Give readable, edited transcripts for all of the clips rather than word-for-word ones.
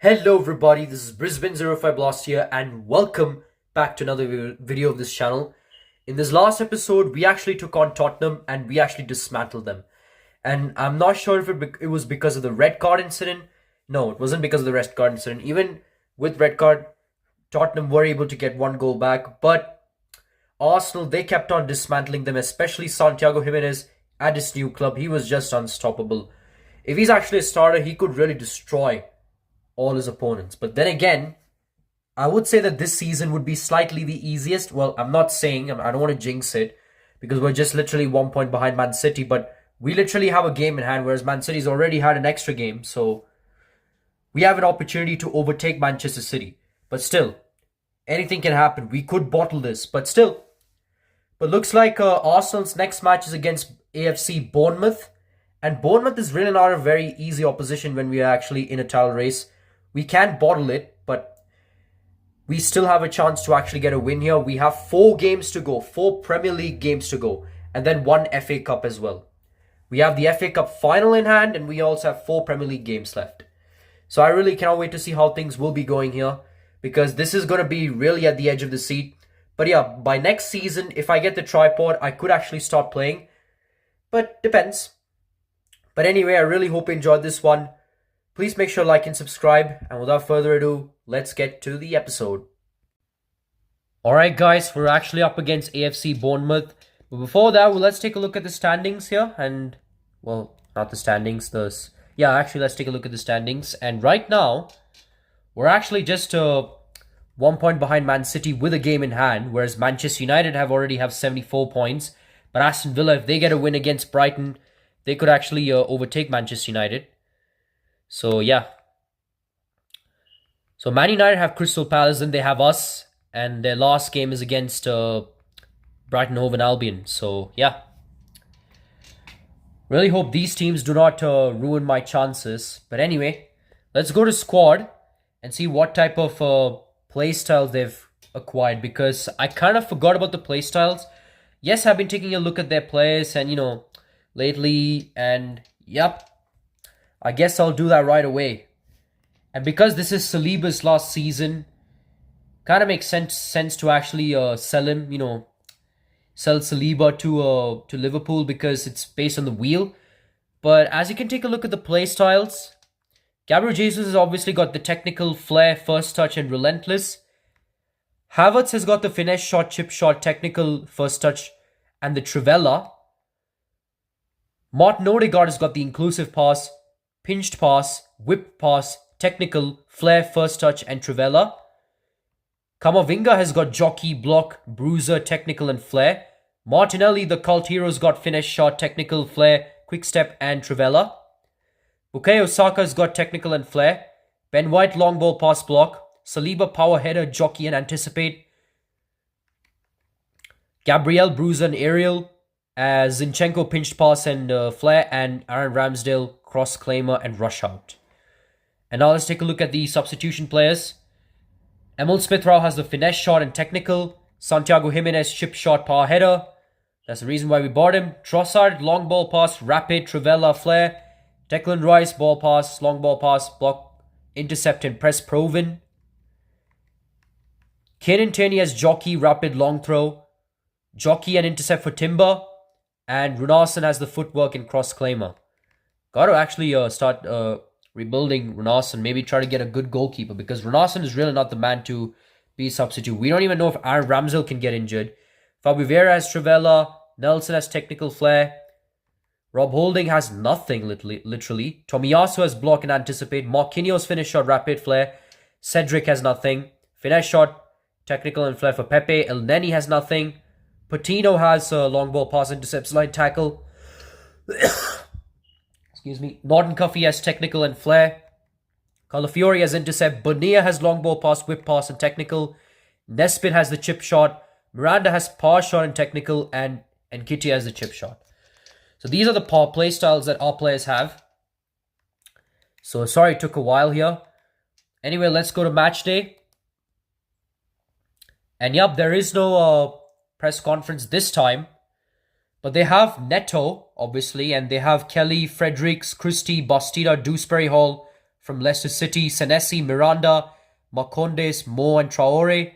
Hello everybody, this is Brisbane05 Lost here and welcome back to another video of this channel. In this last episode, we actually took on Tottenham and we actually dismantled them. And I'm not sure if it was because of the red card incident. No, it wasn't because of the red card incident. Even with red card, Tottenham were able to get one goal back. But Arsenal, they kept on dismantling them, especially Santiago Jimenez at his new club. He was just unstoppable. If he's actually a starter, he could really destroy all his opponents. But then again, I would say that this season would be slightly the easiest. Well, I'm not saying, I don't want to jinx it, because we're just literally 1 point behind Man City, but we literally have a game in hand, whereas Man City's already had an extra game, so we have an opportunity to overtake Manchester City. But still, anything can happen. We could bottle this, but still. But looks like Arsenal's next match is against AFC Bournemouth, and Bournemouth is really not a very easy opposition when we are actually in a title race. We can bottle it, but we still have a chance to actually get a win here. We have 4 games to go, 4 Premier League games to go, and then 1 FA Cup as well. We have the FA Cup final in hand, and we also have 4 Premier League games left. So I really cannot wait to see how things will be going here, because this is going to be really at the edge of the seat. But yeah, by next season, if I get the tripod, I could actually start playing. But depends. But anyway, I really hope you enjoyed this one. Please make sure to like and subscribe. And without further ado, let's get to the episode. Alright guys, we're actually up against AFC Bournemouth. But before that, let's take a look at the standings here. And, well, not the standings. Actually, let's take a look at the standings. And right now, we're actually just 1 point behind Man City with a game in hand. Whereas Manchester United already have 74 points. But Aston Villa, if they get a win against Brighton, they could actually overtake Manchester United. So, yeah. So, Man United have Crystal Palace and they have us. And their last game is against Brighton Hove and Albion. So, yeah. Really hope these teams do not ruin my chances. But anyway, let's go to squad and see what type of playstyles they've acquired. Because I kind of forgot about the playstyles. Yes, I've been taking a look at their players and, lately. And, yep. I guess I'll do that right away. And because this is Saliba's last season, kind of makes sense to actually sell him, sell Saliba to Liverpool because it's based on the wheel. But as you can take a look at the play styles, Gabriel Jesus has obviously got the technical, flair, first touch and relentless. Havertz has got the finesse shot, chip shot, technical, first touch and the trivela. Martin Odegaard has got the inclusive pass, pinched pass, whip pass, technical, flair, first touch and trivela. Kamavinga has got jockey, block, bruiser, technical and flair. Martinelli, the cult hero, has got finesse shot, technical, flair, quick step and trivela. Bukayo Saka has got technical and flair. Ben White, long ball pass, block. Saliba, power header, jockey and anticipate. Gabriel, bruiser and aerial. Zinchenko, pinched pass and flair. And Aaron Ramsdale, cross claimer and rush out. And now let's take a look at the substitution players. Emil Smith-Rowe has the finesse shot and technical. Santiago Jimenez, chip shot, power header. That's the reason why we bought him. Trossard, long ball pass, rapid, trivela, flair. Declan Rice, ball pass, long ball pass, block, intercept and press proven. Kieran Tierney has jockey, rapid, long throw. Jockey and intercept for Timber. And Runarsson has the footwork and cross claimer. Got to actually start rebuilding Runarsson. Maybe try to get a good goalkeeper, because Runarsson is really not the man to be a substitute. We don't even know if Aaron Ramsdale can get injured. Fabio Vieira has trivela. Nelson has technical flair. Rob Holding has nothing, literally. Tomiyasu has block and anticipate. Marquinhos finish shot, rapid, flair. Cedric has nothing. Finesse shot, technical and flair for Pepe. El Neni has nothing. Patino has long ball pass, intercept, slide tackle. Excuse me. Norton Cuffy has technical and flair. Calafiori has intercept. Bonilla has long ball pass, whip pass and technical. Nesbitt has the chip shot. Miranda has power shot and technical. And Kitty has the chip shot. So these are the power play styles that our players have. So sorry it took a while here. Anyway, let's go to match day. And yep, there is no press conference this time. But they have Neto, obviously, and they have Kelly, Fredericks, Christie, Bastida, Dewsbury Hall, from Leicester City, Senesi, Miranda, Marcondes, Mo and Traore.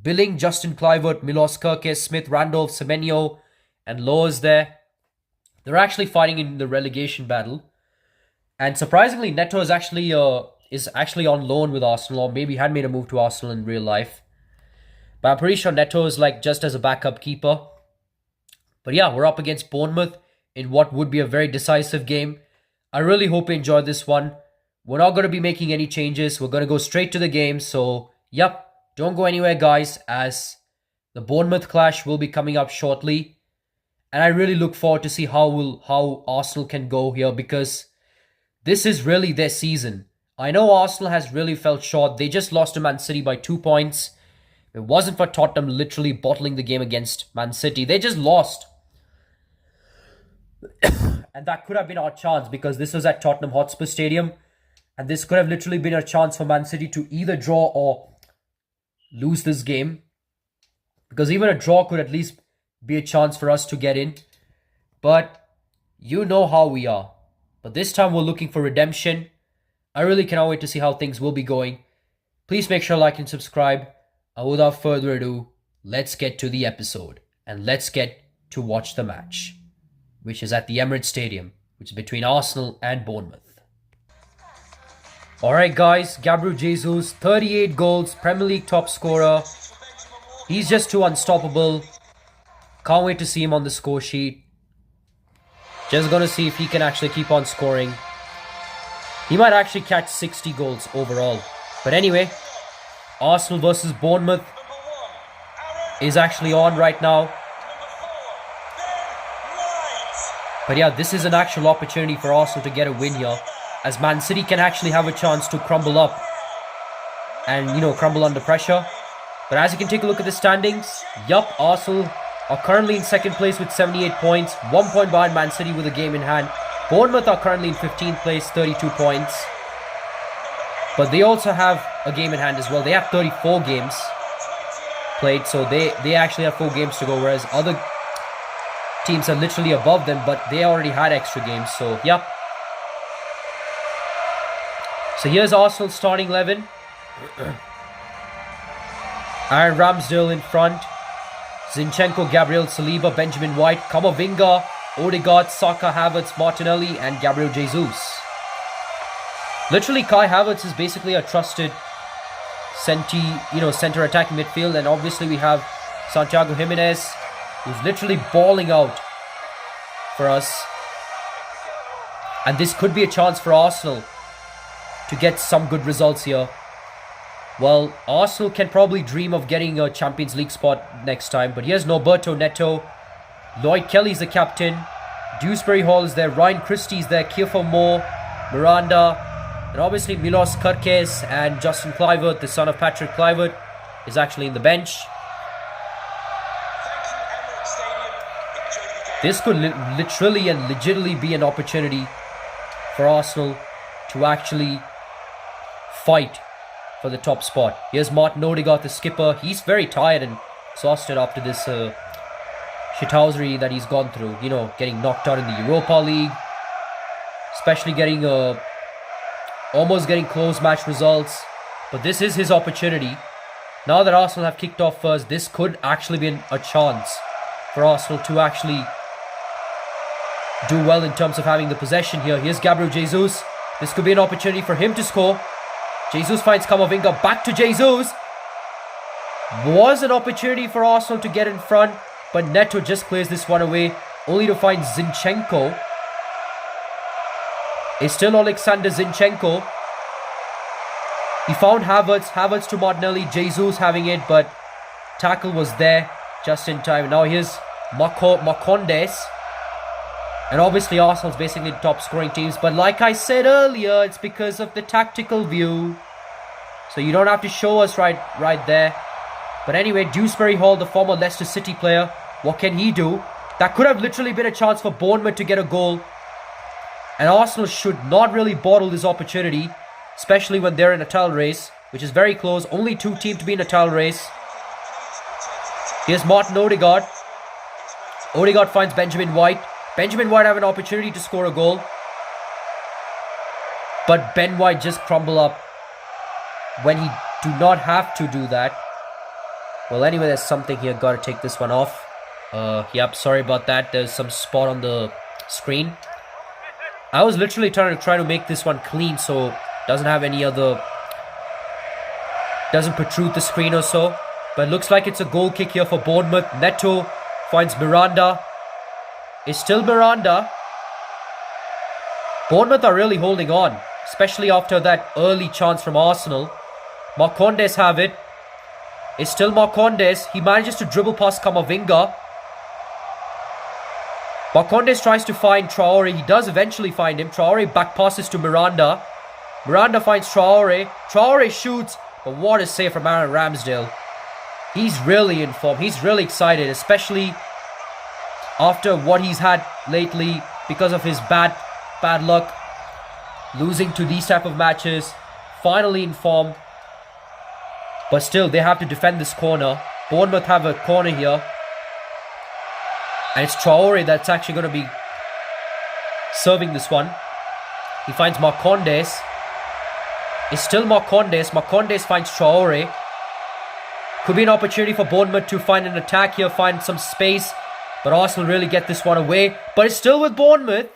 Billing, Justin Kluivert, Milos Kerkez, Smith, Randolph, Semenyo, and Lowe is there. They're actually fighting in the relegation battle. And surprisingly, Neto is actually on loan with Arsenal, or maybe had made a move to Arsenal in real life. But I'm pretty sure Neto is like just as a backup keeper. But yeah, we're up against Bournemouth in what would be a very decisive game. I really hope you enjoyed this one. We're not going to be making any changes. We're going to go straight to the game. So, yep, don't go anywhere, guys, as the Bournemouth clash will be coming up shortly. And I really look forward to see how Arsenal can go here, because this is really their season. I know Arsenal has really felt short. They just lost to Man City by 2 points. If it wasn't for Tottenham literally bottling the game against Man City, they just lost. And that could have been our chance, because this was at Tottenham Hotspur Stadium. And this could have literally been a chance for Man City to either draw or lose this game. Because even a draw could at least be a chance for us to get in. But you know how we are. But this time we're looking for redemption. I really cannot wait to see how things will be going. Please make sure to like and subscribe. And without further ado, let's get to the episode. And let's get to watch the match, which is at the Emirates Stadium, which is between Arsenal and Bournemouth. Alright guys, Gabriel Jesus, 38 goals, Premier League top scorer. He's just too unstoppable. Can't wait to see him on the score sheet. Just gonna see if he can actually keep on scoring. He might actually catch 60 goals overall. But anyway, Arsenal versus Bournemouth is actually on right now. But yeah, this is an actual opportunity for Arsenal to get a win here, as Man City can actually have a chance to crumble up and, crumble under pressure. But as you can take a look at the standings, yup, Arsenal are currently in second place with 78 points, 1 point behind Man City with a game in hand. Bournemouth are currently in 15th place, 32 points. But they also have a game in hand as well. They have 34 games played, so they actually have 4 games to go, whereas other teams are literally above them, but they already had extra games, so yeah. So here's Arsenal's starting 11. Aaron Ramsdale in front. Zinchenko, Gabriel Saliba, Benjamin White, Camavinga, Odegaard, Saka, Havertz, Martinelli, and Gabriel Jesus. Literally, Kai Havertz is basically a trusted center attacking midfield, and obviously we have Santiago Jimenez, who's literally balling out for us. And this could be a chance for Arsenal to get some good results here. Well, Arsenal can probably dream of getting a Champions League spot next time. But here's Norberto Neto. Lloyd Kelly's the captain. Dewsbury Hall is there. Ryan Christie's there. Kiefer Moore. Miranda. And obviously Milos Kerkez and Justin Kluivert, the son of Patrick Kluivert, is actually in the bench. This could literally and legitimately be an opportunity for Arsenal to actually fight for the top spot. Here's Martin Odegaard, the skipper. He's very tired and exhausted after this shithousery that he's gone through. Getting knocked out in the Europa League. Especially getting almost getting close match results. But this is his opportunity. Now that Arsenal have kicked off first, this could actually be a chance for Arsenal to actually do well in terms of having the possession here. Here's Gabriel Jesus. This could be an opportunity for him to score. Jesus finds Camavinga, back to Jesus. Was an opportunity for Arsenal to get in front, but Neto just clears this one away, only to find Zinchenko. It's still Alexander Zinchenko. He found Havertz to Martinelli, Jesus having it, but tackle was there just in time. Now here's Marcondes. And obviously Arsenal's basically the top scoring teams. But like I said earlier, it's because of the tactical view. So you don't have to show us right there. But anyway, Dewsbury Hall, the former Leicester City player, what can he do? That could have literally been a chance for Bournemouth to get a goal. And Arsenal should not really bottle this opportunity, especially when they're in a title race, which is very close. Only 2 teams to be in a title race. Here's Martin Odegaard. Odegaard finds Benjamin White. Benjamin White have an opportunity to score a goal. But Ben White just crumble up when he do not have to do that. Well, anyway, there's something here. Got to take this one off. Yep, sorry about that. There's some spot on the screen. I was literally trying to make this one clean so it doesn't have any other... doesn't protrude the screen or so. But it looks like it's a goal kick here for Bournemouth. Neto finds Miranda. It's still Miranda. Bournemouth are really holding on, especially after that early chance from Arsenal. Marcondes have it. It's still Marcondes. He manages to dribble past Camavinga. Marcondes tries to find Traore. He does eventually find him. Traore back passes to Miranda. Miranda finds Traore. Traore shoots. But what a save from Aaron Ramsdale. He's really in form. He's really excited, especially after what he's had lately because of his bad luck. Losing to these type of matches. Finally in form. But still, they have to defend this corner. Bournemouth have a corner here. And it's Traore that's actually going to be serving this one. He finds Marcondes. It's still Marcondes. Marcondes finds Traore. Could be an opportunity for Bournemouth to find an attack here, find some space. But Arsenal really get this one away. But it's still with Bournemouth.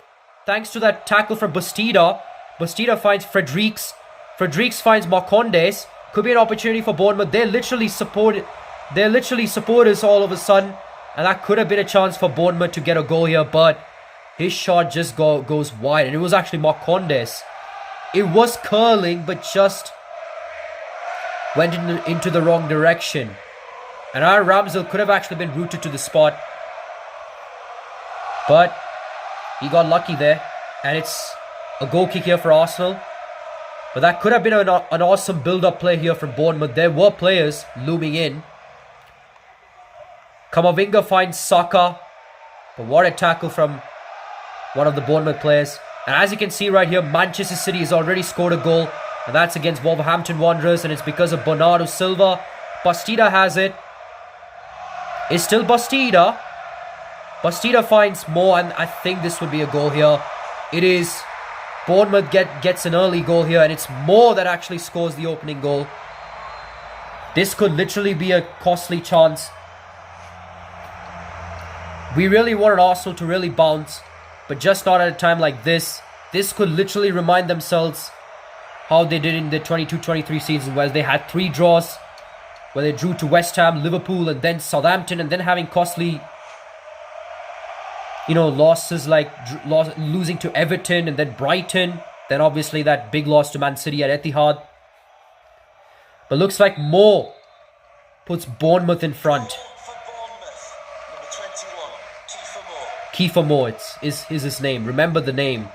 Thanks to that tackle from Bastida. Bastida finds Fredericks. Fredericks finds Marcondes. Could be an opportunity for Bournemouth. They're literally supporters all of a sudden. And that could have been a chance for Bournemouth to get a goal here. But his shot just goes wide. And it was actually Marcondes. It was curling, but just went into the wrong direction. And Aaron Ramsdale could have actually been rooted to the spot. But he got lucky there. And it's a goal kick here for Arsenal. But that could have been an awesome build-up play here from Bournemouth. There were players looming in. Camavinga finds Saka. But what a tackle from one of the Bournemouth players. And as you can see right here, Manchester City has already scored a goal. And that's against Wolverhampton Wanderers. And it's because of Bernardo Silva. Bastida has it. It's still Bastida. Bastida finds more. And I think this would be a goal here. It is. Bournemouth gets an early goal here. And it's Moore that actually scores the opening goal. This could literally be a costly chance. We really wanted Arsenal to really bounce. But just not at a time like this. This could literally remind themselves how they did in the 22-23 season, where they had 3 draws, where they drew to West Ham, Liverpool, and then Southampton, and then having costly, losses like losing to Everton and then Brighton, then obviously that big loss to Man City at Etihad. But looks like Moore puts Bournemouth in front. Kiefer Moore is his name. Remember the name.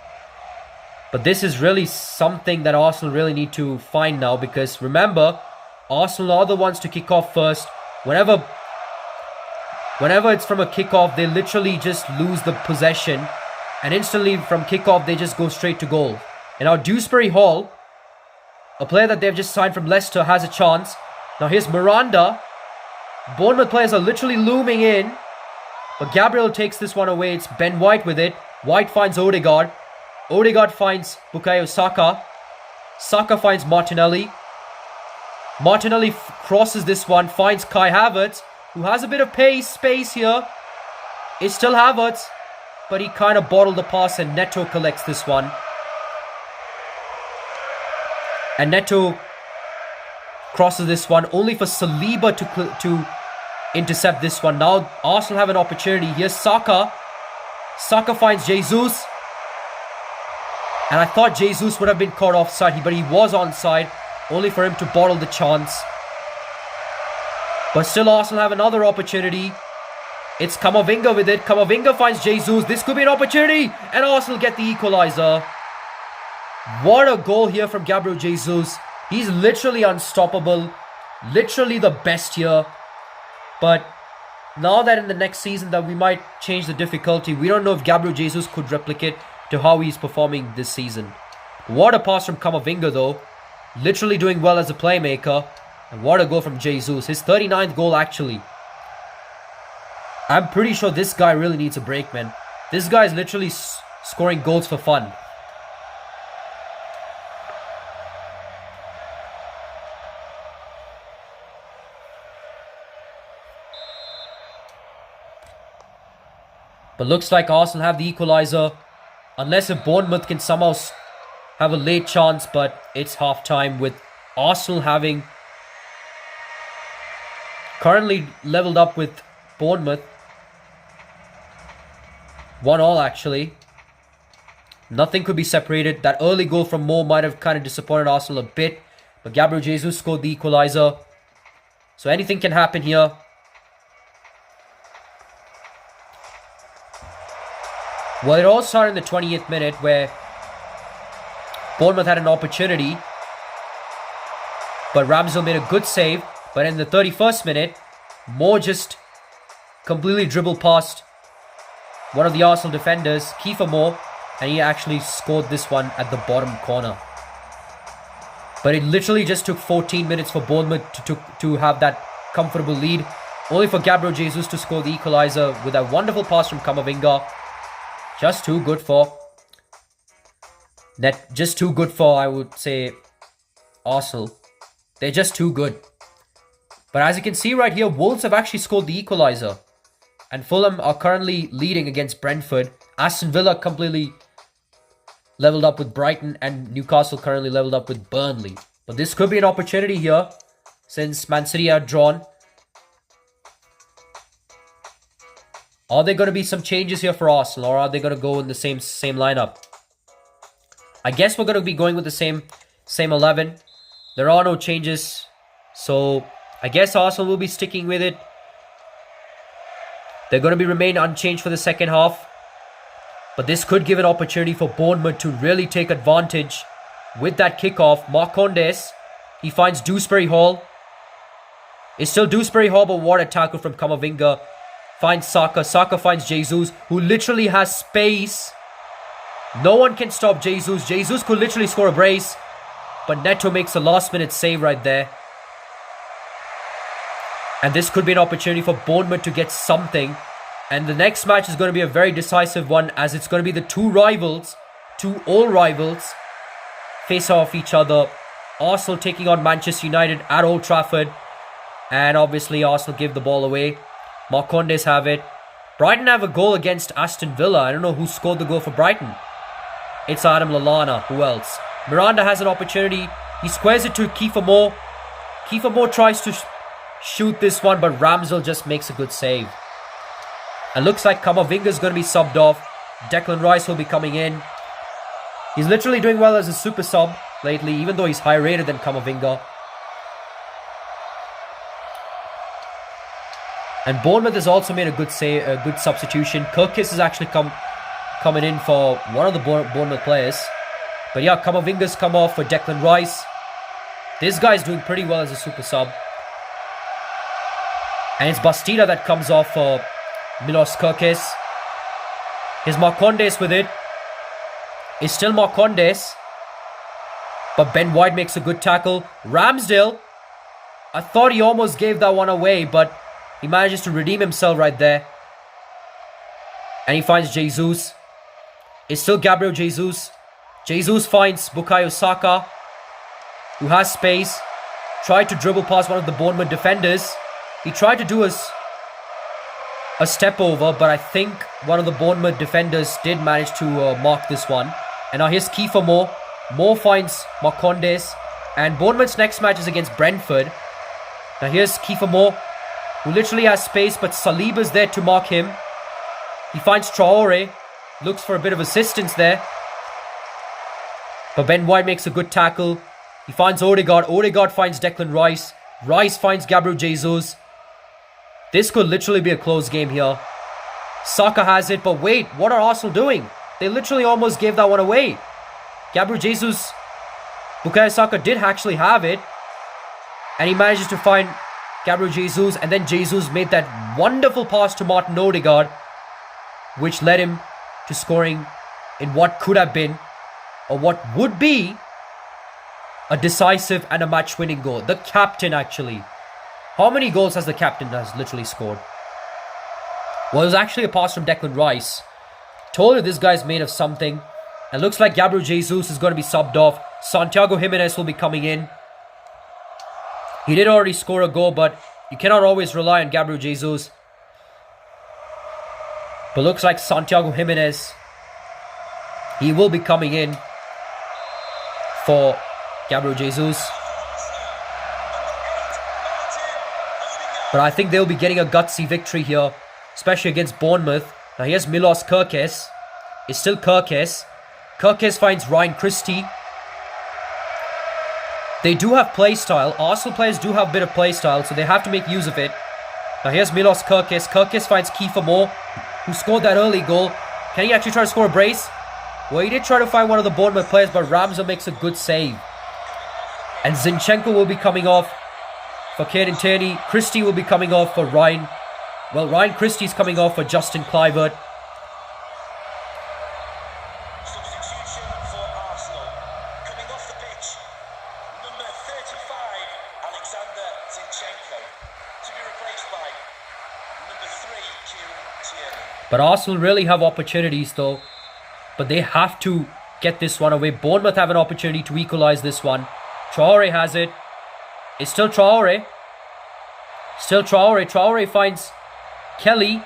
But this is really something that Arsenal really need to find now, because remember, Arsenal are the ones to kick off first. Whenever it's from a kickoff, they literally just lose the possession, and instantly from kickoff they just go straight to goal. And now Dewsbury Hall, a player that they've just signed from Leicester, has a chance. Now here's Miranda. Bournemouth players are literally looming in, but Gabriel takes this one away. It's Ben White with it. White finds Odegaard. Odegaard finds Bukayo Saka. Saka finds Martinelli. Martinelli crosses this one, finds Kai Havertz, who has a bit of space here. It's still Havertz, but he kind of bottled the pass, and Neto collects this one. And Neto crosses this one, only for Saliba to intercept this one. Now Arsenal have an opportunity. Here's Saka. Saka finds Jesus. And I thought Jesus would have been caught offside, but he was onside, only for him to bottle the chance. But still Arsenal have another opportunity. It's Camavinga with it. Camavinga finds Jesus. This could be an opportunity. And Arsenal get the equalizer. What a goal here from Gabriel Jesus. He's literally unstoppable. Literally the best here. But now that in the next season that we might change the difficulty, we don't know if Gabriel Jesus could replicate to how he's performing this season. What a pass from Camavinga though. Literally doing well as a playmaker. And what a goal from Jesus. His 39th goal actually. I'm pretty sure this guy really needs a break, man. This guy is literally scoring goals for fun. But looks like Arsenal have the equaliser. Unless if Bournemouth can somehow have a late chance. But it's half-time with Arsenal having currently leveled up with Bournemouth. 1-1 actually. Nothing could be separated. That early goal from Mo might have kind of disappointed Arsenal a bit. But Gabriel Jesus scored the equaliser. So anything can happen here. Well, it all started in the 20th minute where Bournemouth had an opportunity. But Ramsdale made a good save. But in the 31st minute, Mo just completely dribbled past one of the Arsenal defenders, Kiefer Moore, and he actually scored this one at the bottom corner. But it literally just took 14 minutes for Bournemouth to have that comfortable lead. Only for Gabriel Jesus to score the equaliser with a wonderful pass from Camavinga. Just too good for I would say, Arsenal. They're just too good. But as you can see right here, Wolves have actually scored the equaliser. And Fulham are currently leading against Brentford. Aston Villa completely leveled up with Brighton. And Newcastle currently leveled up with Burnley. But this could be an opportunity here, since Man City are drawn. Are there going to be some changes here for Arsenal? Or are they going to go in the same lineup? I guess we're going to be going with the same 11. There are no changes. So I guess Arsenal will be sticking with it. They're going to remain unchanged for the second half. But this could give an opportunity for Bournemouth to really take advantage with that kickoff. Marcondes, he finds Dewsbury Hall. It's still Dewsbury Hall, but what a tackle from Camavinga. Finds Saka. Saka finds Jesus, who literally has space. No one can stop Jesus. Jesus could literally score a brace. But Neto makes a last-minute save right there. And this could be an opportunity for Bournemouth to get something. And the next match is going to be a very decisive one, as it's going to be the two old rivals, face off each other. Arsenal taking on Manchester United at Old Trafford. And obviously Arsenal give the ball away. Marcondes have it. Brighton have a goal against Aston Villa. I don't know who scored the goal for Brighton. It's Adam Lallana. Who else? Miranda has an opportunity. He squares it to Kiefer Moore. Kiefer Moore tries to shoot this one, but Ramsdale just makes a good save. And looks like Camavinga is going to be subbed off. Declan Rice will be coming in. He's literally doing well as a super sub lately, even though he's higher rated than Camavinga. And Bournemouth has also made a good substitution. Kirkis is actually coming in for one of the Bournemouth players. But yeah, Camavinga's come off for Declan Rice. This guy's doing pretty well as a super sub. And it's Bastida that comes off for Milos Kirkis. Here's Marcondes with it. It's still Marcondes. But Ben White makes a good tackle. Ramsdale. I thought he almost gave that one away, but he manages to redeem himself right there. And he finds Jesus. It's still Gabriel Jesus. Jesus finds Bukayo Saka, who has space. Tried to dribble past one of the Bournemouth defenders. He tried to do a step over, but I think one of the Bournemouth defenders did manage to mark this one. And now here's Kiefer Moore. Moore finds Marcondes. And Bournemouth's next match is against Brentford. Now here's Kiefer Moore, who literally has space, but Saliba's there to mark him. He finds Traore. Looks for a bit of assistance there. But Ben White makes a good tackle. He finds Odegaard. Odegaard finds Declan Rice. Rice finds Gabriel Jesus. This could literally be a close game here. Saka has it, but wait, what are Arsenal doing? They literally almost gave that one away. Gabriel Jesus, Bukayo Saka did actually have it. And he manages to find Gabriel Jesus. And then Jesus made that wonderful pass to Martin Odegaard, which led him to scoring in what could have been, or what would be, a decisive and a match-winning goal. The captain, actually. How many goals has the captain literally scored? Well, it was actually a pass from Declan Rice. Told you this guy's made of something. And looks like Gabriel Jesus is going to be subbed off. Santiago Jimenez will be coming in. He did already score a goal, but you cannot always rely on Gabriel Jesus. But looks like Santiago Jimenez, he will be coming in for Gabriel Jesus. But I think they'll be getting a gutsy victory here, especially against Bournemouth. Now here's Milos Kerkez. It's still Kerkez. Kerkez finds Ryan Christie. They do have play style. Arsenal players do have a bit of play style, so they have to make use of it. Now here's Milos Kerkez. Kerkez finds Kiefer Moore, who scored that early goal. Can he actually try to score a brace? Well, he did try to find one of the Bournemouth players, but Ramsey makes a good save. And Zinchenko will be coming off for Kieran Tierney. Christie will be coming off for Ryan. Well, Ryan Christie's coming off for Justin Kluivert. Substitution for Arsenal. Coming off the pitch, number 35, Alexander Zinchenko. To be replaced by number 3, Kieran Tierney. But Arsenal really have opportunities though. But they have to get this one away. Bournemouth have an opportunity to equalise this one. Traore has it. It's still Traore. Still Traore. Traore finds Kelly.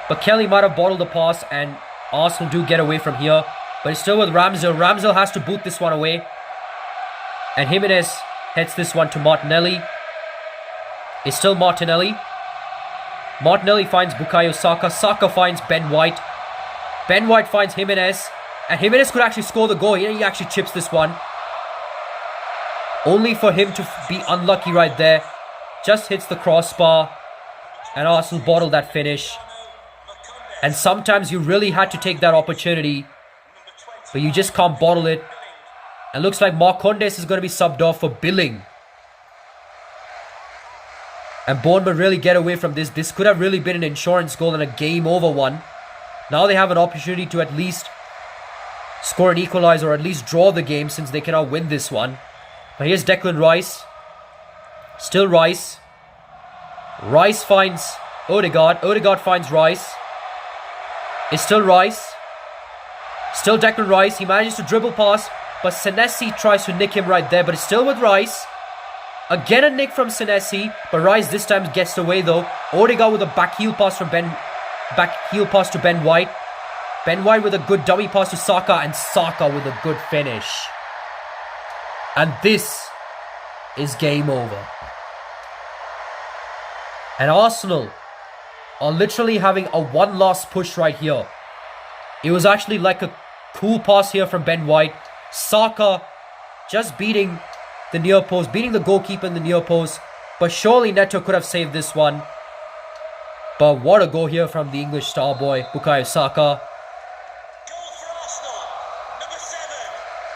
But Kelly might have bottled the pass and Arsenal do get away from here. But it's still with Ramsey. Ramsey has to boot this one away. And Jimenez heads this one to Martinelli. It's still Martinelli. Martinelli finds Bukayo Saka. Saka finds Ben White. Ben White finds Jimenez. And Jimenez could actually score the goal. He actually chips this one. Only for him to be unlucky right there. Just hits the crossbar. And Arsenal bottled that finish. And sometimes you really had to take that opportunity. But you just can't bottle it. And looks like Marcondes is going to be subbed off for Billing. And Bournemouth really get away from this. This could have really been an insurance goal and a game over one. Now they have an opportunity to at least score an equaliser or at least draw the game since they cannot win this one. But here's Declan Rice. Still Rice. Rice finds Odegaard. Odegaard finds Rice. It's still Rice. Still Declan Rice. He manages to dribble past, but Senesi tries to nick him right there. But it's still with Rice. Again a nick from Senesi, but Rice this time gets away though. Odegaard with a back heel pass to Ben White. Ben White with a good dummy pass to Saka, and Saka with a good finish. And this is game over. And Arsenal are literally having a one last push right here. It was actually like a cool pass here from Ben White. Saka just beating the near post, beating the goalkeeper in the near post. But surely Neto could have saved this one. But what a goal here from the English star boy, Bukayo Saka. Goal for Arsenal, number 7,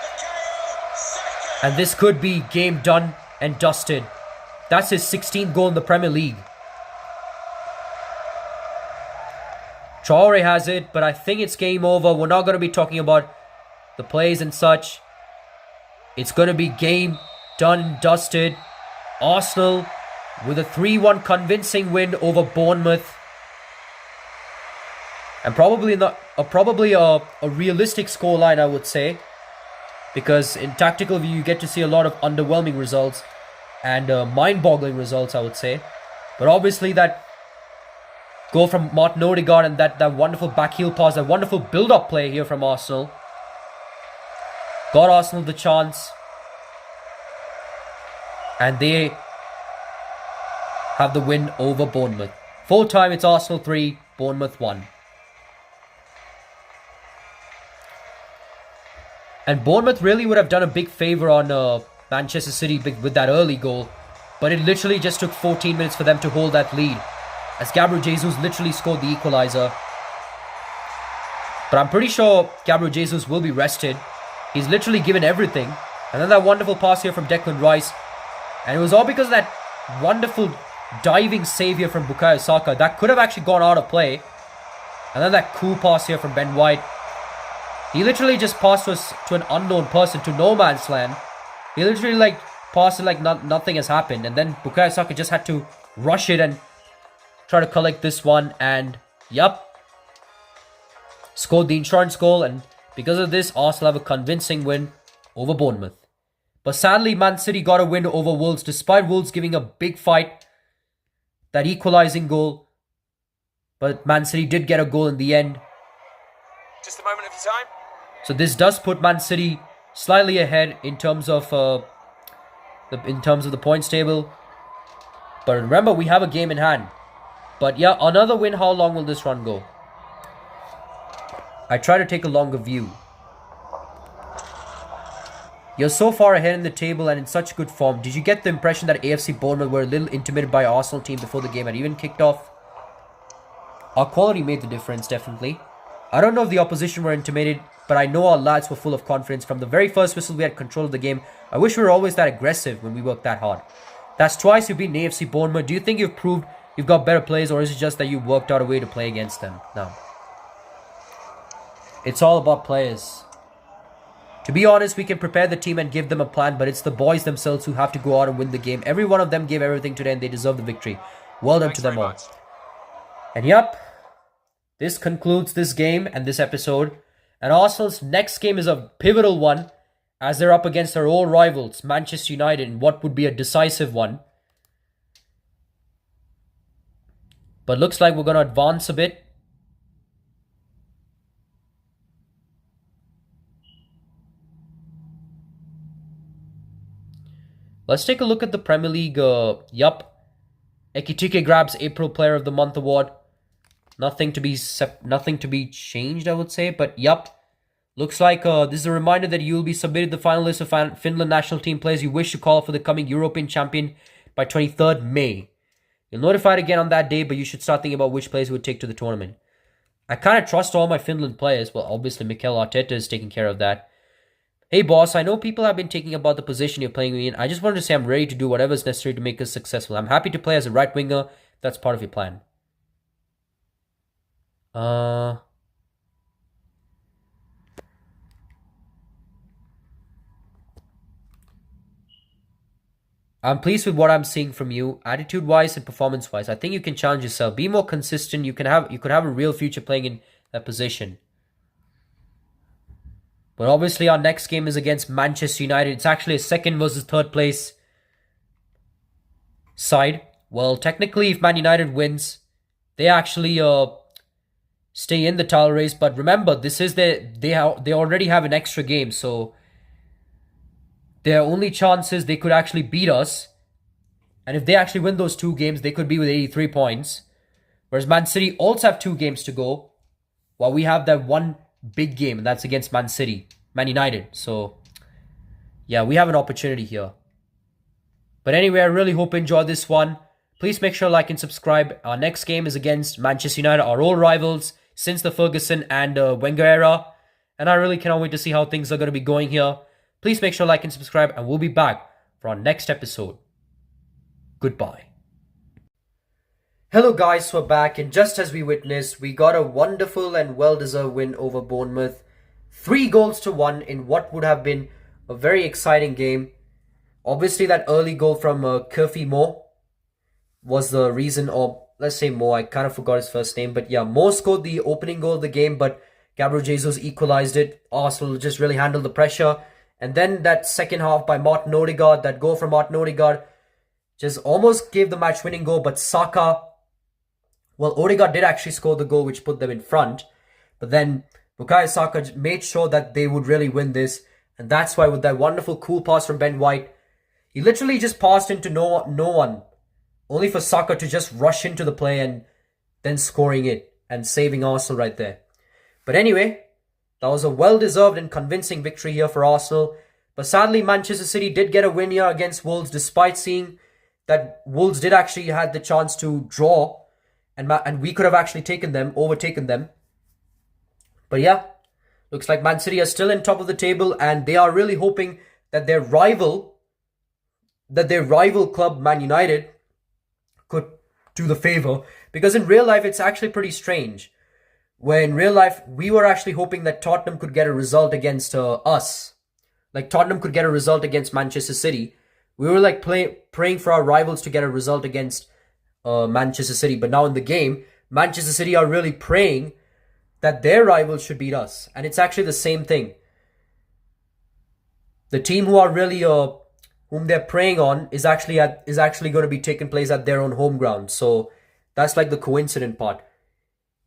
Bukayo Saka. And this could be game done and dusted. That's his 16th goal in the Premier League. Traore has it, but I think it's game over. We're not going to be talking about the plays and such. It's going to be game done and dusted. Arsenal with a 3-1 convincing win over Bournemouth. And probably a realistic scoreline, I would say. Because in tactical view, you get to see a lot of underwhelming results. And mind-boggling results, I would say. But obviously that goal from Martin Odegaard and that wonderful back heel pass, that wonderful build-up play here from Arsenal got Arsenal the chance. And they have the win over Bournemouth. Full time, it's Arsenal 3, Bournemouth 1. And Bournemouth really would have done a big favour on Manchester City with that early goal. But it literally just took 14 minutes for them to hold that lead, as Gabriel Jesus literally scored the equaliser. But I'm pretty sure Gabriel Jesus will be rested. He's literally given everything. And then that wonderful pass here from Declan Rice. And it was all because of that wonderful diving save here from Bukayo Saka. That could have actually gone out of play. And then that cool pass here from Ben White. He literally just passed to an unknown person, to no man's land. He literally passed it like nothing has happened. And then Bukayo Saka just had to rush it and try to collect this one. And yup, scored the insurance goal. And because of this, Arsenal have a convincing win over Bournemouth. But sadly, Man City got a win over Wolves, despite Wolves giving a big fight. That equalising goal but Man City did get a goal in the end. Just a moment of your time. So this does put Man City slightly ahead in terms of the points table. But remember, we have a game in hand. But yeah, another win. How long will this run go? I try to take a longer view. You're so far ahead in the table and in such good form. Did you get the impression that AFC Bournemouth were a little intimidated by Arsenal team before the game had even kicked off? Our quality made the difference, definitely. I don't know if the opposition were intimidated, but I know our lads were full of confidence. From the very first whistle, we had control of the game. I wish we were always that aggressive when we worked that hard. That's twice you've beaten AFC Bournemouth. Do you think you've proved you've got better players, or is it just that you worked out a way to play against them? No. It's all about players. To be honest, we can prepare the team and give them a plan, but it's the boys themselves who have to go out and win the game. Every one of them gave everything today and they deserve the victory. Well done to them all. And yep, this concludes this game and this episode. And Arsenal's next game is a pivotal one as they're up against their old rivals, Manchester United, in what would be a decisive one. But looks like we're going to advance a bit. Let's take a look at the Premier League. Yup. Ekitike grabs April Player of the Month award. Nothing to be changed, I would say. But yup. Looks like this is a reminder that you will be submitted the final list of Finland national team players you wish to call for the coming European champion by 23rd May. You're notified again on that day, but you should start thinking about which players you would take to the tournament. I kind of trust all my Finland players. Well, obviously Mikel Arteta is taking care of that. Hey boss, I know people have been taking about the position you're playing me in. I just wanted to say I'm ready to do whatever is necessary to make us successful. I'm happy to play as a right winger. That's part of your plan. I'm pleased with what I'm seeing from you, attitude-wise and performance-wise. I think you can challenge yourself. Be more consistent. You could have a real future playing in that position. But obviously our next game is against Manchester United. It's actually a second versus third place side. Well, technically if Man United wins, they actually stay in the title race. But remember, this is they already have an extra game. So their only chance is they could actually beat us. And if they actually win those two games, they could be with 83 points. Whereas Man City also have 2 games to go. While we have that one big game, and that's against Man United. So yeah, we have an opportunity here. But anyway, I really hope you enjoyed this one. Please make sure to like and subscribe. Our next game is against Manchester United, our old rivals since the Ferguson and Wenger era. And I really cannot wait to see how things are going to be going here. Please make sure to like and subscribe, and we'll be back for our next episode. Goodbye. Hello guys, we're back, and just as we witnessed, we got a wonderful and well-deserved win over Bournemouth. 3-1 in what would have been a very exciting game. Obviously that early goal from Kofi Mo was the reason, or let's say Mo, I kind of forgot his first name. But yeah, Mo scored the opening goal of the game, but Gabriel Jesus equalized it. Arsenal just really handled the pressure. And then that second half by Martin Odegaard, that goal from Martin Odegaard, just almost gave the match-winning goal, but Saka... Well, Odegaard did actually score the goal which put them in front. But then Bukayo Saka made sure that they would really win this. And that's why with that wonderful cool pass from Ben White, he literally just passed into no one. Only for Saka to just rush into the play and then scoring it and saving Arsenal right there. But anyway, that was a well-deserved and convincing victory here for Arsenal. But sadly, Manchester City did get a win here against Wolves, despite seeing that Wolves did actually had the chance to draw. And we could have actually overtaken them. But yeah, looks like Man City are still in top of the table, and they are really hoping that their rival club, Man United, could do the favor. Because in real life, it's actually pretty strange. Where in real life, we were actually hoping that Tottenham could get a result against us. Like Tottenham could get a result against Manchester City. We were like praying for our rivals to get a result against Manchester City. But now in the game, Manchester City are really praying that their rivals should beat us. And it's actually the same thing. The team who are really whom they're preying on is actually going to be taking place at their own home ground. So that's like the coincident part.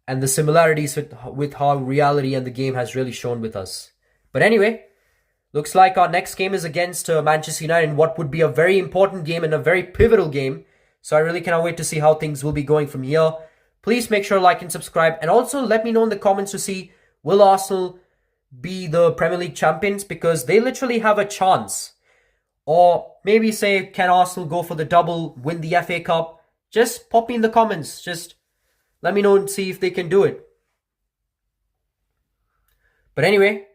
and the similarities with how reality and the game has really shown with us. But anyway, looks like our next game is against Manchester United in what would be a very important game and a very pivotal game. So I really cannot wait to see how things will be going from here. Please make sure to like and subscribe, and also let me know in the comments to see, will Arsenal be the Premier League champions, because they literally have a chance. Or maybe say, can Arsenal go for the double, win the FA Cup? Just pop me in the comments. Just let me know and see if they can do it. But anyway,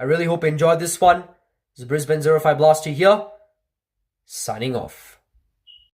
I really hope you enjoyed this one. This is Brisbane 05 Blaster here, signing off.